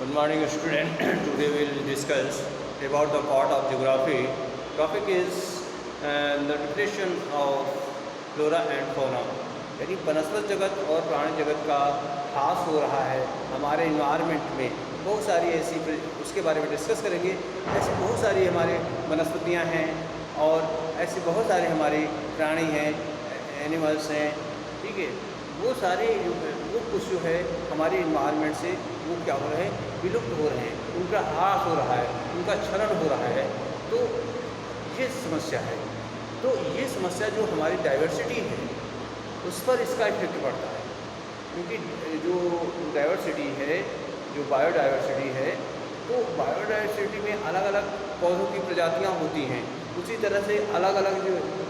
Good morning, student. Today we will discuss about the part of geography. Topic is the definition of flora and fauna. यानी वनस्पत जगत और प्राणी जगत का ह्रास हो रहा है हमारे इन्वायरमेंट में। बहुत सारी ऐसी उसके बारे में डिस्कस करेंगे। ऐसी बहुत सारी हमारे वनस्पतियाँ हैं और ऐसे बहुत सारे हमारे प्राणी हैं, एनिमल्स हैं, ठीक है। वो सारे वो कुछ जो है हमारे इन्वायरमेंट से वो क्या हो रहे हैं, विलुप्त हो रहे हैं, उनका ह्रास हो रहा है, उनका क्षरण हो रहा है। तो ये समस्या है। तो ये समस्या जो हमारी डाइवर्सिटी है उस पर इसका इफेक्ट पड़ता है, क्योंकि जो डाइवर्सिटी है, जो बायोडाइवर्सिटी है, तो बायोडाइवर्सिटी में अलग अलग पौधों की प्रजातियाँ होती हैं। उसी तरह से अलग अलग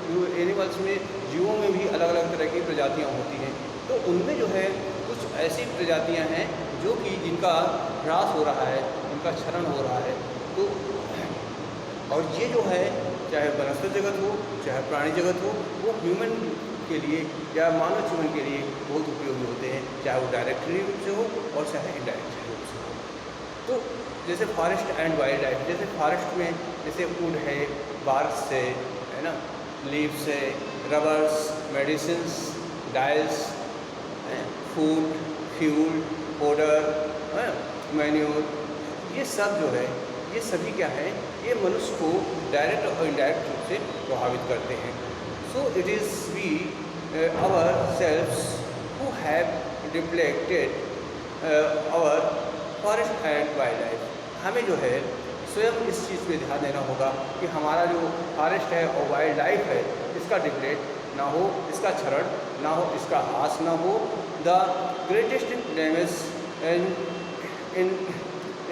जो एनिमल्स में, जीवों में भी अलग अलग तरह की प्रजातियाँ होती हैं। तो उनमें जो है कुछ ऐसी प्रजातियां हैं जो कि जिनका ह्रास हो रहा है, उनका क्षरण हो रहा है। तो और ये जो है, चाहे वनस्पत जगत हो, चाहे प्राणी जगत हो, वो ह्यूमन के लिए या मानव जीवन के लिए बहुत उपयोगी होते हैं, चाहे वो डायरेक्टली रूप से हो और चाहे इनडायरेक्टली रूप से हो। तो जैसे फॉरेस्ट एंड वाइल्ड लाइफ, जैसे फॉरेस्ट में जैसे वुड है, बार्क से, है ना, लीव से, rubbers, medicines, डाइल्स, food, fuel, powder, manure, ये सब जो है, ये सभी क्या है, ये मनुष्य को डायरेक्ट और इनडायरेक्ट रूप से प्रभावित करते हैं। So it is we ourselves who have depleted our forest and wildlife. हमें जो है स्वयं इस चीज़ पे ध्यान देना होगा कि हमारा जो फॉरेस्ट है और वाइल्ड लाइफ है, इसका डिप्लेट ना हो, इसका क्षरण ना हो, इसका ह्रास ना हो। The greatest damage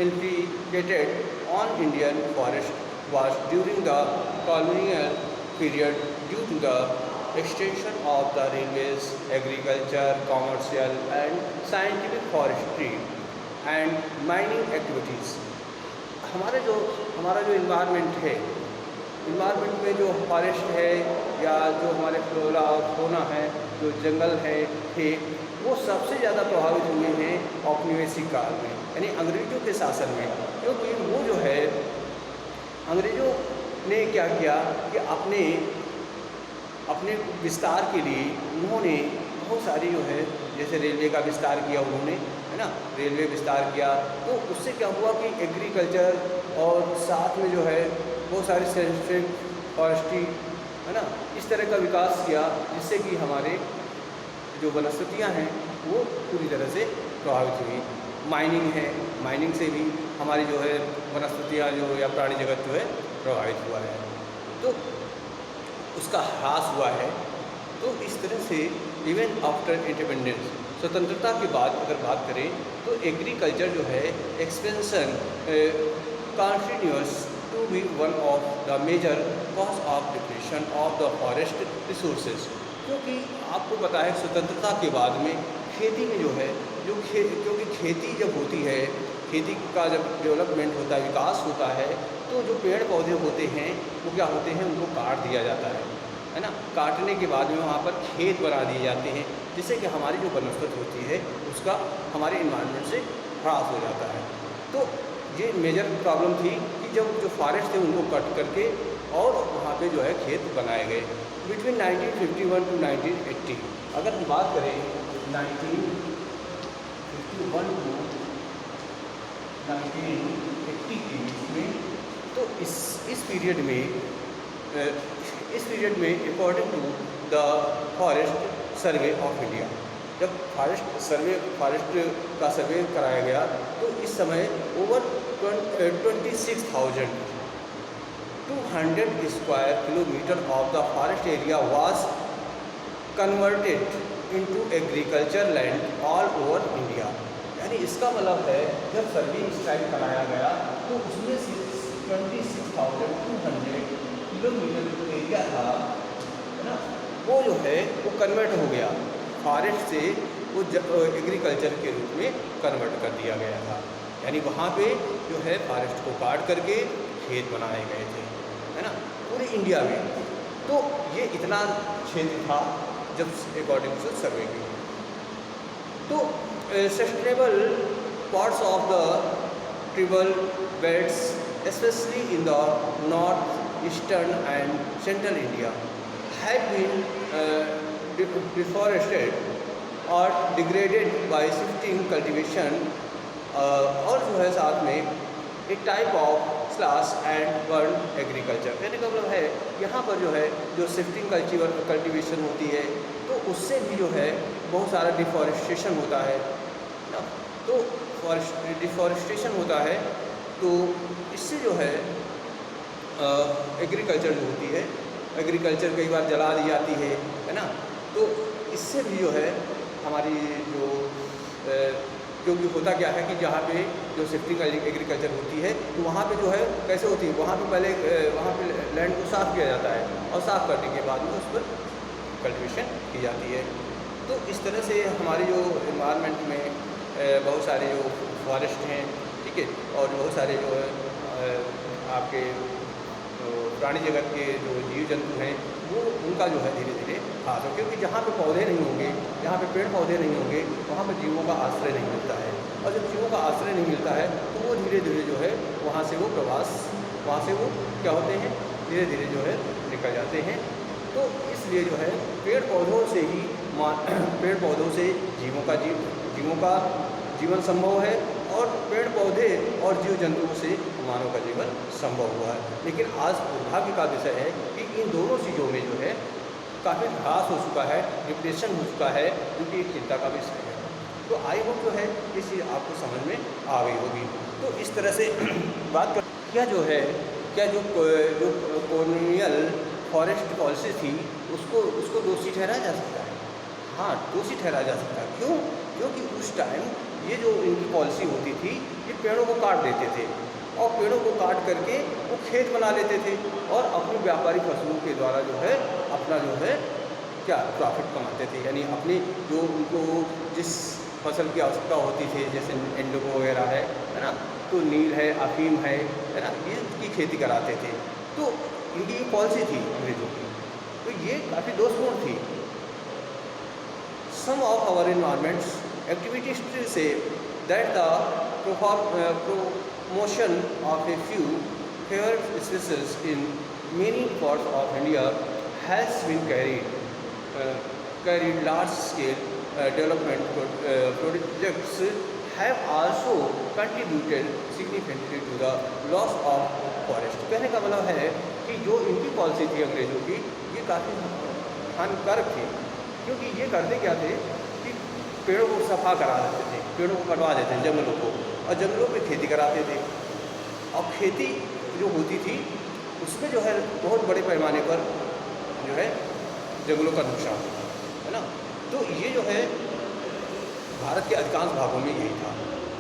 inflicted on Indian forest was during the colonial period due to the extension of the railways, agriculture, commercial and scientific forestry and mining activities। हमारा जो इन्वायरमेंट है, इन्वायरमेंट में जो फॉरेस्ट है या जो हमारे फ्लोरा और फौना है, जो जंगल है, वो सबसे ज़्यादा प्रभावित हुए हैं औपनिवेशिक काल में, यानी अंग्रेज़ों के शासन में। क्योंकि वो जो है, अंग्रेज़ों ने क्या किया कि अपने विस्तार के लिए उन्होंने बहुत सारी जो है, जैसे रेलवे का विस्तार किया उन्होंने, है ना, रेलवे विस्तार किया। तो उससे क्या हुआ कि एग्रीकल्चर और साथ में जो है बहुत सारी साइंटिफिक फॉरेस्ट्री, है ना, इस तरह का विकास किया, जिससे कि हमारे जो वनस्पतियाँ हैं वो पूरी तरह से प्रभावित हुई। माइनिंग है, माइनिंग से भी हमारी जो है वनस्पतियाँ जो या प्राणी जगत जो है प्रभावित हुआ है, तो उसका ह्रास हुआ है। तो इस तरह से इवन आफ्टर इंडिपेंडेंस, स्वतंत्रता के बाद अगर बात करें तो एग्रीकल्चर जो है expansion continuous to be one of the major cause of depression of the forest resources. क्योंकि आपको पता है स्वतंत्रता के बाद में खेती में जो है, क्योंकि खेती जब होती है, खेती का जब डेवलपमेंट होता है, विकास होता है, तो जो पेड़ पौधे होते हैं वो क्या होते हैं, उनको काट दिया जाता है ना। काटने के बाद में वहाँ पर खेत बना दिए जाते हैं, जिससे कि हमारी जो वनस्पति होती है उसका हमारे इन्वायरमेंट से ह्रास हो जाता है। तो ये मेजर प्रॉब्लम थी कि जब जो फॉरेस्ट थे उनको कट करके और वहाँ पे जो है खेत बनाए गए बिटवीन 1951 टू 1980। अगर हम बात करें 1951 टू 1980 के बीच में, तो इस पीरियड में according to the forest survey of India, जब फॉरेस्ट का सर्वे कराया गया, तो इस समय over 26,200 square kilometre of the forest area was converted into agriculture land all over India. यानी इसका मतलब है जब सर्वे स्टाइल कराया गया तो उसमें से 26,200 किलोमीटर जो एरिया था, है ना, वो जो है वो कन्वर्ट हो गया, फॉरेस्ट से वो एग्रीकल्चर के रूप में कन्वर्ट कर दिया गया था। यानी वहाँ पे जो है फॉरेस्ट को काट करके खेत बनाए गए थे, है ना, पूरे इंडिया में। तो ये इतना क्षेत्र था जब अकॉर्डिंग टू सर्वे की। तो sustainable parts of the tribal belts, especially in the north, eastern and central India, have been deforested और डिग्रेडेड बाय शिफ्टिंग कल्टीवेशन, और जो है साथ में एक type of slash and burn agriculture. कहने का मतलब है यहाँ पर जो है जो शिफ्टिंग कल्टीवेशन होती है तो उससे भी जो है बहुत सारा डिफॉरेस्टेशन होता है ना। तो डिफॉरेस्टेशन होता है तो इससे जो है एग्रीकल्चर जो होती है, एग्रीकल्चर कई बार जला दी जाती है ना। तो इससे भी जो है हमारी जो क्योंकि होता क्या है कि जहाँ पे जो शिफ्टिंग एग्रीकल्चर होती है तो वहाँ पे जो है कैसे होती है, वहाँ पे पहले वहाँ पे लैंड को साफ़ किया जाता है और साफ़ करने के बाद में उस पर कल्टीवेशन की जाती है। तो इस तरह से हमारे जो इन्वायरमेंट में बहुत सारे जो फॉरेस्ट हैं, ठीक है, और बहुत सारे जो आपके प्राणी जगत के जो जीव जंतु हैं वो उनका जो है धीरे धीरे ह्रास हो, क्योंकि जहाँ पे पौधे नहीं होंगे, जहाँ पे पेड़ पौधे नहीं होंगे वहाँ पे जीवों का आश्रय नहीं मिलता है, और जब जीवों का आश्रय नहीं मिलता है तो वो धीरे धीरे जो है वहाँ से वो प्रवास, वहाँ से वो क्या होते हैं धीरे धीरे जो है निकल जाते हैं। तो इसलिए जो है पेड़ पौधों से ही पेड़ पौधों से जीवों का जीवन संभव है, और पेड़ पौधे और जीव जंतुओं से मानव का जीवन संभव हुआ है। लेकिन आज दुर्भाग्य का विषय है कि इन दोनों चीज़ों में जो है काफ़ी ह्रास हो चुका है, डिप्रेशन हो चुका है, जो कि एक चिंता का विषय है। तो आई होप जो है ये चीज़ आपको समझ में आ गई होगी। तो इस तरह से बात कर क्या जो कॉलोनियल फॉरेस्ट पॉलिसी थी उसको दोषी ठहराया जा सकता है। हाँ, दोषी ठहराया जा सकता है। क्यों? क्योंकि उस टाइम ये जो इनकी पॉलिसी होती थी ये पेड़ों को काट देते थे, और पेड़ों को काट करके वो खेत बना लेते थे और अपनी व्यापारिक फसलों के द्वारा जो है अपना जो है क्या प्रॉफिट कमाते थे। यानी अपनी जो उनको जिस फसल की आवश्यकता होती थी, जैसे इंडिगो वगैरह है ना, तो नील है, अफीम है ना, ये की खेती कराते थे। तो इनकी ये पॉलिसी थी अंग्रेजों की, तो ये काफ़ी दोषपूर्ण थी। Some of our environments activities still say that the promotion of a few favored species in many parts of India has been carried large-scale development projects have also contributed significantly to the loss of forest। कहने का मतलब है कि जो इनकी policy थी अंग्रेजों की ये काफ़ी हानिकारक थी, क्योंकि ये करते क्या थे कि पेड़ों को सफा करा देते थे, पेड़ों को कटवा देते थे, जंगलों को, और जंगलों पे खेती कराते थे। और खेती जो होती थी उसमें जो है बहुत बड़े पैमाने पर जो है जंगलों का नुकसान होता है ना। तो ये जो है भारत के अधिकांश भागों में यही था,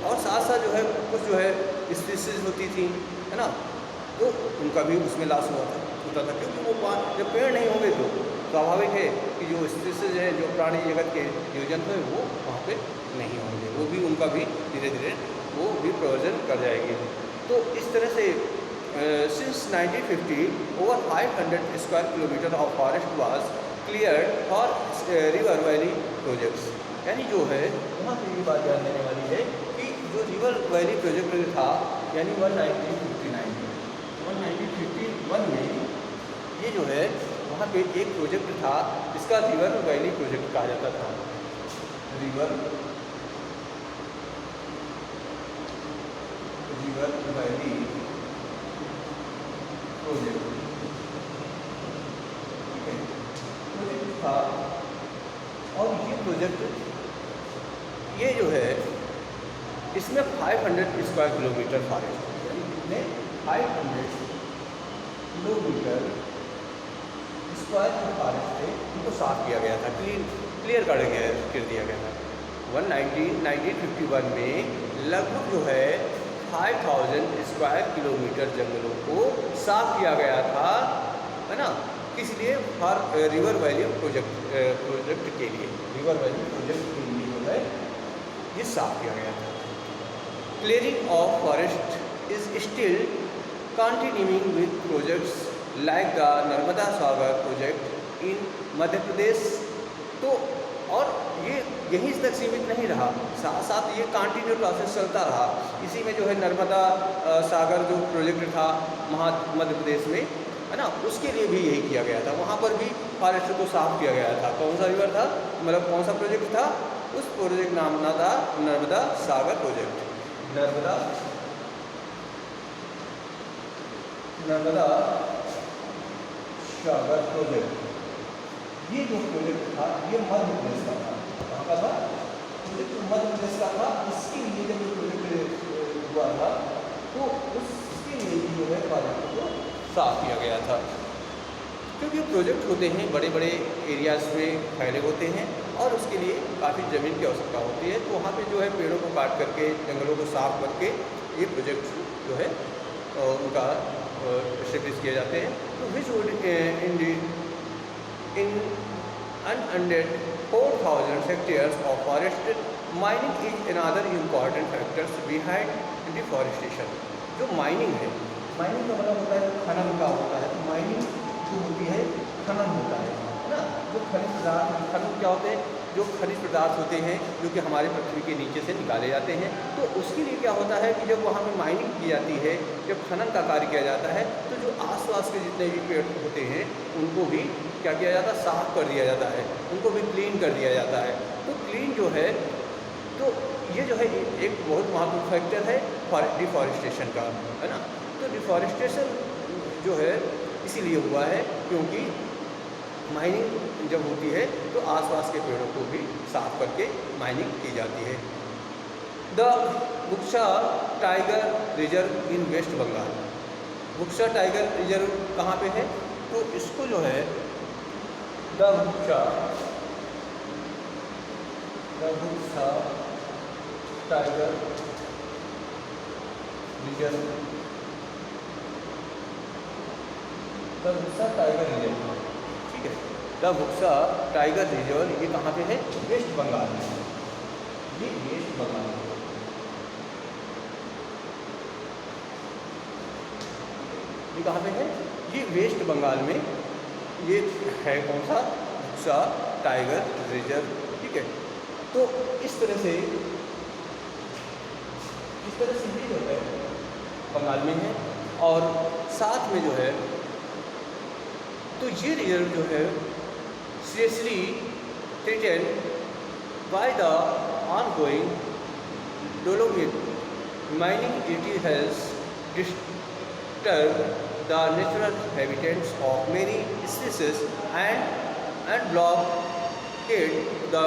और साथ साथ जो है कुछ जो है स्पीसीज होती थी है ना, तो उनका भी उसमें लॉस होता था, क्योंकि वो जब पेड़ नहीं होंगे तो स्वाभाविक है कि जो स्पीसीज है, जो प्राणी जगत के जीव जंतु हैं वो वहाँ पे नहीं होंगे, वो भी उनका भी धीरे धीरे वो भी प्रवर्जन कर जाएगी। तो इस तरह से since 1950 over 500 square kilometre of forest was cleared for river valley projects. यानी जो है वहाँ से ये बात ध्यान देने वाली है कि जो रिवर वैली प्रोजेक्ट था, यानी 1951 में ये जो है वहाँ पे एक प्रोजेक्ट था जिसका रिवर वैली प्रोजेक्ट कहा जाता था। रिवर वैली प्रोजेक्ट था, और ये प्रोजेक्ट ये जो है इसमें 500 स्क्वायर किलोमीटर फॉरेस्ट, यानी कितने 500 किलोमीटर स्क्वायर जो फॉरेस्ट थे उनको साफ किया गया था, क्लियर कर दिया गया था। 1951 में लगभग जो है 5000 स्क्वायर किलोमीटर जंगलों को साफ किया गया था, है ना, किस लिए? फॉर रिवर वैली प्रोजेक्ट के लिए, रिवर वैली प्रोजेक्ट के लिए जो है ये साफ किया गया था। Clearing of forest is still continuing with projects like the Narmada Sagar project in Madhya Pradesh. तो और ये यहीं तक सीमित नहीं रहा, साथ साथ ये कंटिन्यू प्रोसेस चलता रहा। इसी में जो है नर्मदा सागर जो प्रोजेक्ट था मध्य प्रदेश में, है ना, उसके लिए भी यही किया गया था। वहाँ पर भी फॉरेस्ट को साफ किया गया था। कौन सा रिवर था, मतलब कौन सा प्रोजेक्ट था, उस प्रोजेक्ट नाम ना था नर्मदा सागर प्रोजेक्ट। नर्मदा सागर प्रोजेक्ट, ये जो प्रोजेक्ट था ये मध्य प्रदेश का था। कहाँ का था प्रोजेक्ट? मध्य प्रदेश का था। इसके लिए जब प्रोजेक्ट हुआ था तो उसके लिए भी जो है फॉरेस्ट को साफ किया गया था, क्योंकि प्रोजेक्ट होते हैं बड़े बड़े एरियाज में फैले होते हैं और उसके लिए काफ़ी ज़मीन की आवश्यकता होती है। तो वहाँ पे जो है पेड़ों को काट करके, जंगलों को साफ करके ये प्रोजेक्ट जो है उनका एस्टेब्लिश किए जाते हैं। तो which would in unended 4000 hectares of forest, mining is another important factors behind deforestation. जो माइनिंग है, माइनिंग का मतलब होता है खनन का होता है। तो माइनिंग जो होती है खनन होता है ना। जो खनिज पदार्थ, खनन क्या होते हैं, जो खनिज पदार्थ होते हैं जो कि हमारे पृथ्वी के नीचे से निकाले जाते हैं। तो उसके लिए क्या होता है कि जब वहाँ पे माइनिंग की जाती है, जब खनन का कार्य किया जाता है, तो जो आसपास के जितने भी पेड़ होते हैं उनको भी क्या किया जाता है, साफ कर दिया जाता है, उनको भी क्लीन कर दिया जाता है। तो क्लीन जो है, तो ये जो है एक बहुत महत्वपूर्ण फैक्टर है डिफॉरेस्टेशन का, है ना। तो डिफॉरेस्टेशन जो है इसीलिए हुआ है क्योंकि माइनिंग जब होती है तो आसपास के पेड़ों को भी साफ करके माइनिंग की जाती है। The Buxa tiger reserve in West Bengal. Buxa tiger reserve कहाँ पे है? तो इसको जो है the Buxa tiger reserve, the Buxa tiger reserve, ठीक है। द बुक्सा टाइगर रिजर्व ये कहाँ पे है? वेस्ट बंगाल में। ये वेस्ट बंगाल में, ये कहाँ पे है? ये वेस्ट बंगाल में ये है। कौन सा? बुक्सा टाइगर रिजर्व, ठीक है। तो इस तरह से ये जो है बंगाल में है। और साथ में जो है तो ये रिजर्व जो है seriously threaten by the ongoing dolomite mining. It has disturb the natural habitats of many species and blockade the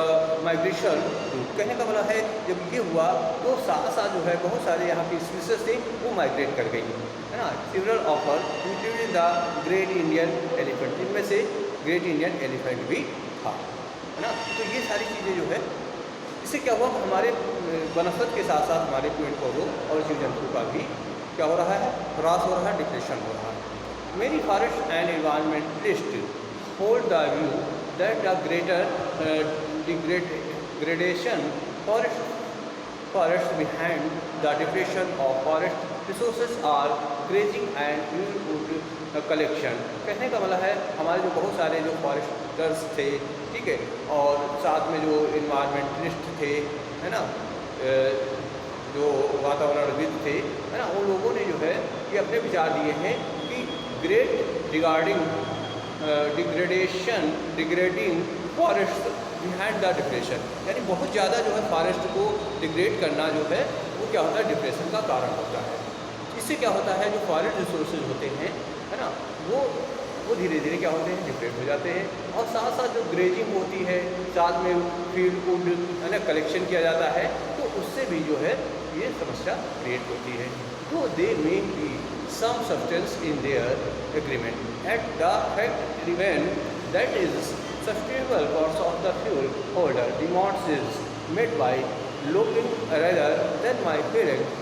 migration route। कहने का मतलब है जब ये हुआ तो साथ साथ जो है बहुत सारे यहाँ की स्पीसीज थे वो माइग्रेट कर गई, है ना। Several offer including the great Indian elephant, इनमें से ग्रेट इंडियन एलिफेंट भी था, है ना। तो ये सारी चीज़ें जो है इससे क्या हुआ, हमारे वनस्पति के साथ साथ हमारे पेड़ पौधों और जीव जंतु का भी क्या हो रहा है, ह्रास हो रहा है, डिप्रेशन हो रहा है। Many forest and environmentalist hold the view that the greater degradation forest behind the depression of forest resources are grazing and fuel collection. कहने का मतलब है हमारे जो बहुत सारे जो फॉरेस्टर्स थे, ठीक है, और साथ में जो इन्वायरमेंटलिस्ट थे, है ना, जो वातावरणविद थे, है ना, उन लोगों ने जो है ये अपने विचार दिए हैं कि great degrading forest behind the depression, यानी बहुत ज़्यादा जो है फॉरेस्ट को डिग्रेड करना जो है वो क्या होता है, डिप्रेशन का कारण होता है। इससे क्या होता है, जो फॉरेस्ट रिसोर्सेज होते हैं, है ना, वो धीरे धीरे क्या होते हैं, डिप्रेड हो जाते हैं। और साथ साथ जो ग्रेजिंग होती है, साथ में फील्ड वुड, है ना, कलेक्शन किया जाता है, तो उससे भी जो है ये समस्या क्रिएट होती है। तो they may be some substance in their agreement at the fact remain that is sustainable cost of the fuel holder demands is met by looking rather than my parent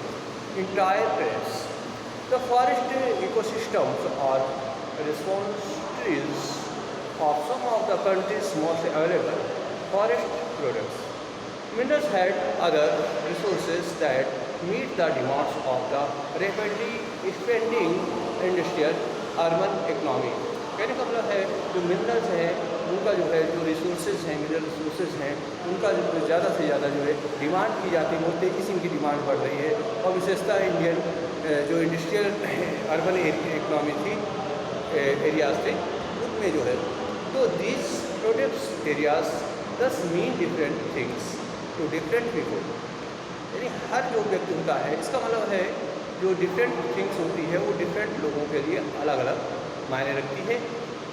entire place. The forest ecosystems are repositories of some of the country's most available forest products. Minerals had other resources that meet the demands of the rapidly expanding industrial urban economy. कहने का मतलब है जो minerals हैं उनका जो है जो रिसोर्सेज हैं, मिनरल रिसोर्सेज हैं, उनका जो ज़्यादा से ज़्यादा जो है डिमांड की जाती है, बहुत तेज़ी से इनकी डिमांड बढ़ रही है। और विशेषता इंडियन जो इंडस्ट्रियल अर्बन इकोनॉमी थी, एरियाज थे, उनमें जो है तो these products areas this mean different things to different people. यानी हर जो व्यक्ति होता है, इसका मतलब है जो डिफरेंट थिंग्स होती है वो डिफरेंट लोगों के लिए अलग अलग मायने रखती है।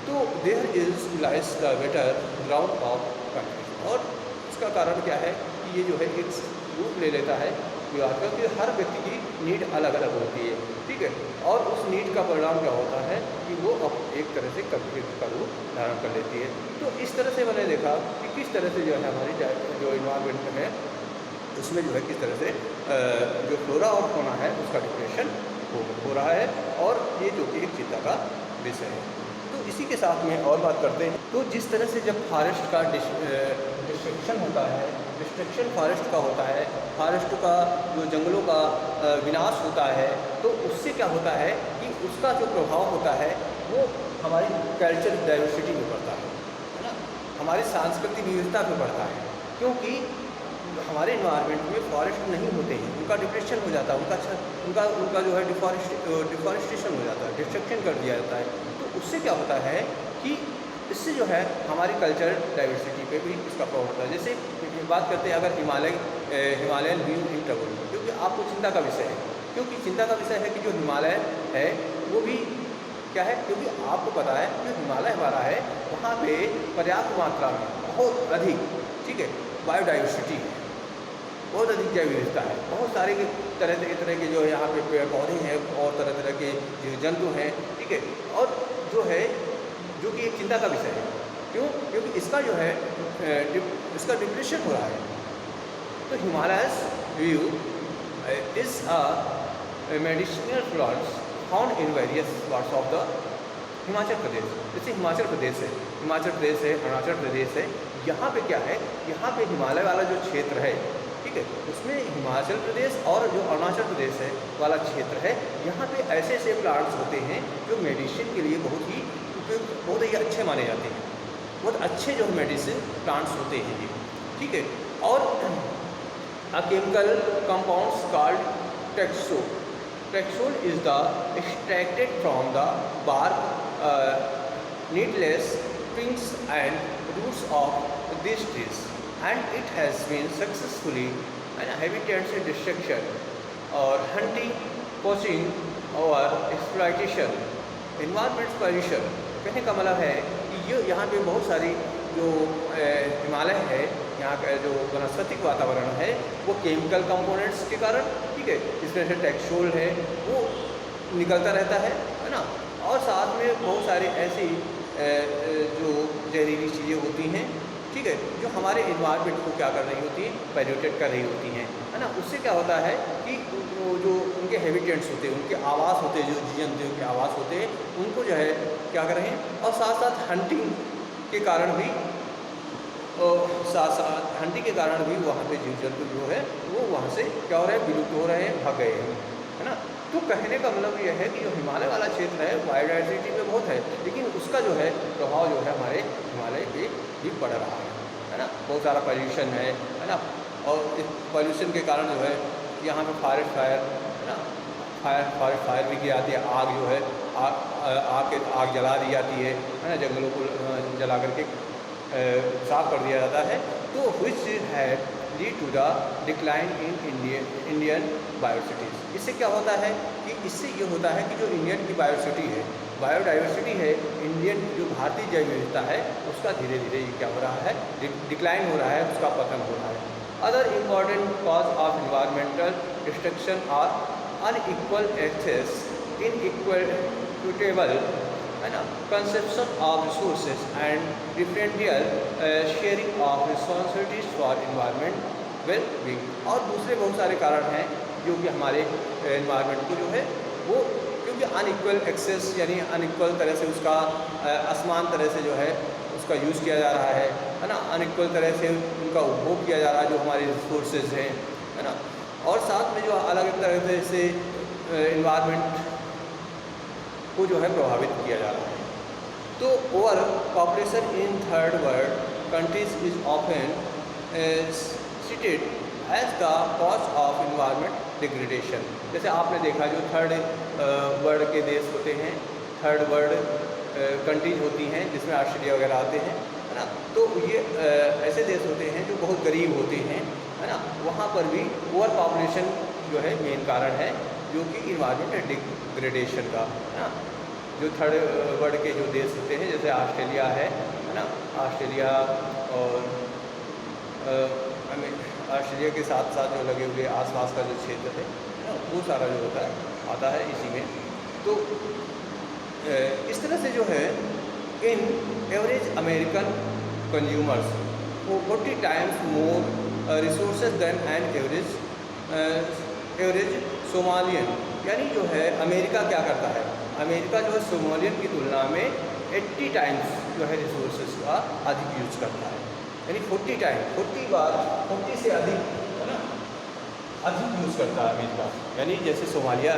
तो there is lies the better ground of country. और इसका कारण क्या है कि ये जो है एक रूप ले लेता है विवाद का, कि हर व्यक्ति की नीड अलग अलग होती है, ठीक है। और उस नीड का परिणाम क्या होता है कि वो अब एक तरह से कंफ्लिक्ट का रूप धारण कर लेती है। तो इस तरह से मैंने देखा कि किस तरह से जो है हमारी जो इन्वायरमेंट है उसमें जो है किस तरह से जो फ्लोरा और फौना है उसका डिप्रेशन हो रहा है, और ये जो कि एक चिंता का विषय है। तो इसी के साथ में और बात करते हैं, तो जिस तरह से जब फॉरेस्ट का डिस्ट्रक्शन होता है, डिस्ट्रक्शन फॉरेस्ट का होता है, फॉरेस्ट का जो जंगलों का विनाश होता है, तो उससे क्या होता है कि उसका जो प्रभाव होता है वो हमारी कल्चर डाइवर्सिटी में पड़ता है ना, हमारी सांस्कृतिक विविधता में पड़ता है। क्योंकि हमारे इन्वायरमेंट में फॉरेस्ट नहीं होते हैं, उनका डिप्रेशन हो जाता है, उनका जो है डिफॉरेस्टेशन हो जाता है, डिस्ट्रक्शन कर दिया जाता है। तो उससे क्या होता है कि इससे जो है हमारी कल्चर डाइवर्सिटी पे भी इसका प्रभाव होता है। जैसे बात करते हैं अगर हिमालयन व्यू इन ट्रबल, क्योंकि आपको चिंता का विषय है, क्योंकि चिंता का विषय है कि जो हिमालय है वो भी क्या है, क्योंकि आपको पता है जो हिमालय हमारा है वहाँ पे पर्याप्त मात्रा में बहुत अधिक, ठीक है, बायोडाइवर्सिटी है, बहुत अधिक जैव विविधता है, बहुत सारे तरह के जो यहाँ पे पेड़ पौधे हैं और तरह तरह के जो जंतु हैं, ठीक है। और जो है जो कि एक चिंता का विषय है, क्यों? क्योंकि इसका जो है इसका डिप्रेशन हो रहा है। तो Himalayas yew is a medicinal plants found in various parts of the Himachal Pradesh. जैसे हिमाचल प्रदेश है, अरुणाचल प्रदेश है, यहाँ पे क्या है, यहाँ पे हिमालय वाला जो क्षेत्र है, ठीक है, उसमें हिमाचल प्रदेश और जो अरुणाचल प्रदेश है वाला क्षेत्र है, यहाँ पे ऐसे ऐसे प्लांट्स होते हैं जो मेडिसिन के लिए बहुत ही अच्छे माने जाते हैं, बहुत अच्छे जो मेडिसिन प्लांट्स होते हैं ये, ठीक है। और a chemical compounds called taxol. Taxol is the extracted from the bark, needles twigs and roots of these trees, and it has been successfully an habitat destruction or hunting, poaching or exploitation, environment pollution। कहने का मतलब है कि ये यहाँ पे बहुत सारी जो हिमालय है, यहाँ का जो वनस्पतिक वातावरण है वो केमिकल कंपोनेंट्स के कारण, ठीक है, इसमें से टेक्सोल है वो निकलता रहता है ना, और साथ में बहुत सारी ऐसी जो जहरीली चीज़ें होती हैं, ठीक है, जो हमारे इन्वायरमेंट को क्या कर रही होती हैं, पैल्यूटेट कर रही होती हैं, है ना। उससे क्या होता है कि जो उनके हैबिटेट्स होते हैं, उनके आवास होते हैं, जो जीव जंतुओं के आवास होते हैं, उनको जो है क्या कर रहे हैं, और साथ साथ हंटिंग के कारण भी वहाँ पे जीव जंतु जो है वो वहाँ से क्या हो रहे हैं, विलुप्त हो रहे हैं, भाग गए हैं, है ना। तो कहने का मतलब यह है कि जो हिमालय वाला क्षेत्र है बायोडाइवर्सिटी में बहुत है, लेकिन उसका जो है प्रभाव जो है हमारे हिमालय पे भी पड़ रहा है ना। बहुत सारा पॉल्यूशन है ना, और इस पॉल्यूशन के कारण जो है यहाँ पे फॉरेस्ट फायर है ना, फॉरेस्ट फायर भी की जाती है, आग जो है आग जला दी जाती है ना, जंगलों को जला करके साफ कर दिया जाता है। तो which had lead to the decline in Indian biocities. इससे क्या होता है कि इससे ये होता है कि जो इंडियन की बायोडाइवर्सिटी है, इंडियन जो भारतीय जैव विविधता है उसका धीरे धीरे ये क्या हो रहा है, डिक्लाइन हो रहा है, उसका पतन हो रहा है। Other important cause of environmental destruction are unequal access, inequitable है ना, conception of resources and differential sharing of responsibilities for environment well being. और दूसरे बहुत सारे कारण हैं जो कि हमारे इन्वायरमेंट को जो है वो, क्योंकि अनइक्वल एक्सेस यानी अनइक्वल तरह से उसका असमान तरह से जो है उसका यूज़ किया जा रहा है ना, अनइक्वल तरह से उनका उपभोग किया जा रहा है जो हमारे रिसोर्सेज हैं, है ना। और साथ में जो अलग अलग तरह से इन्वायरमेंट को जो है प्रभावित किया जा रहा है। तो over population in third world countries is often cited as the cause of environment degradation. जैसे आपने देखा जो थर्ड वर्ल्ड के देश होते हैं, थर्ड वर्ल्ड कंट्रीज होती हैं जिसमें ऑस्ट्रेलिया वगैरह आते हैं, है ना, तो ये ऐसे देश होते हैं जो बहुत गरीब होते हैं, है ना, वहाँ पर भी ओवर पॉपुलेशन जो है मेन कारण है, जो कि इन्वायरमेंट डिग्रेडेशन का, है ना। जो थर्ड वर्ल्ड के जो देश होते हैं जैसे ऑस्ट्रेलिया है ना, ऑस्ट्रेलिया और ऑस्ट्रेलिया के साथ साथ जो लगे हुए आसपास का जो क्षेत्र है ना, वो सारा जो होता है आता है इसी में। तो इस तरह से जो है इन एवरेज अमेरिकन कंज्यूमर्स को 40 times more resources than an average Somalian, यानी जो है अमेरिका क्या करता है, अमेरिका जो है सोमालियन की तुलना में 80 टाइम्स जो है रिसोर्सेज का अधिक यूज करता है, यानी 40 टाइम 40 बार 40 से अधिक, है ना, अधिक यूज़ करता है अमेरिका। यानी जैसे सोमालिया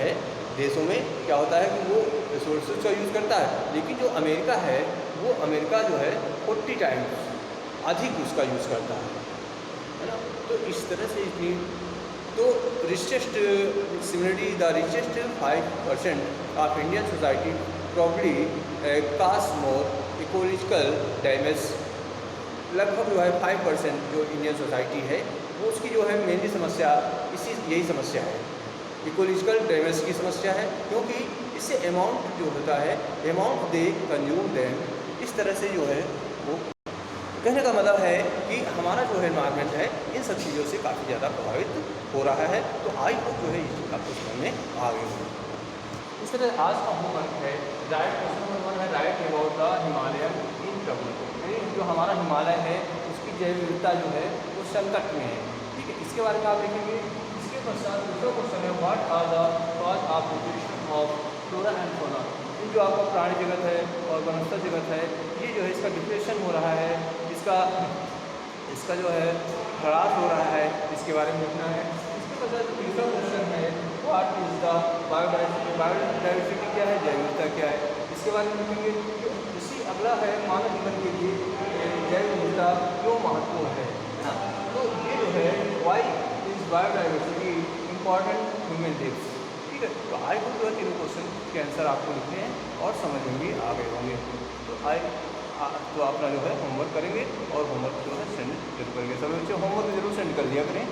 है देशों में क्या होता है कि वो रिसोर्सेज का यूज़ करता है, लेकिन जो अमेरिका है वो अमेरिका जो है 40 टाइम्स अधिक उसका यूज़ करता है ना। तो इस तरह से इतनी तो richest similarly the richest 5% of Indian society probably cost more ecological damage. लगभग जो है 5% जो इंडियन सोसाइटी है वो उसकी जो है मेनली समस्या यही समस्या है, इकोलॉजिकल डैमेज की समस्या है, क्योंकि इससे अमाउंट जो होता है अमाउंट दे कंज्यूम देम, इस तरह से जो है वो कहने का मतलब है कि हमारा जो है एनवायरनमेंट है इन सब चीज़ों से काफ़ी ज़्यादा प्रभावित हो रहा है। तो आई होप जो है ये चीज़ आपको समझ में आ गई हो। इस तरह आज का होमवर्क है राइट, क्वेश्चन नंबर 1 है right about the Himalayan in trouble, यानी जो हमारा हिमालय है उसकी जैव विविधता जो है वो संकट में है, ठीक है, इसके बारे में आप देखेंगे। इसके पश्चात दूसरा क्वेश्चन है what are the cause of depression of flora and fauna, जो आपका प्राणी जगत है और वनस्पति जगत है ये जो है इसका डिप्रेशन हो रहा है, इसका जो है ह्रास हो रहा है, इसके बारे में लिखना है। इसके पश्चात तीसरा क्वेश्चन है what is the biodiversity, biodiversity क्या है, जैव विविधता क्या है, इसके बारे में लिखेंगे। इसी अगला है मानव जीवन के लिए जैव विविधता क्यों महत्वपूर्ण है ना। तो ये जो है why is biodiversity important human life, ठीक है। तो आई होप जो है तीनों क्वेश्चन के आंसर आपको लिखने हैं और समझ में भी आ गए होंगे। तो अपना जो है होमवर्क करेंगे और होमवर्क जो है सेंड जरूर करेंगे। सभी बच्चे होमवर्क जरूर सेंड कर दिया करें।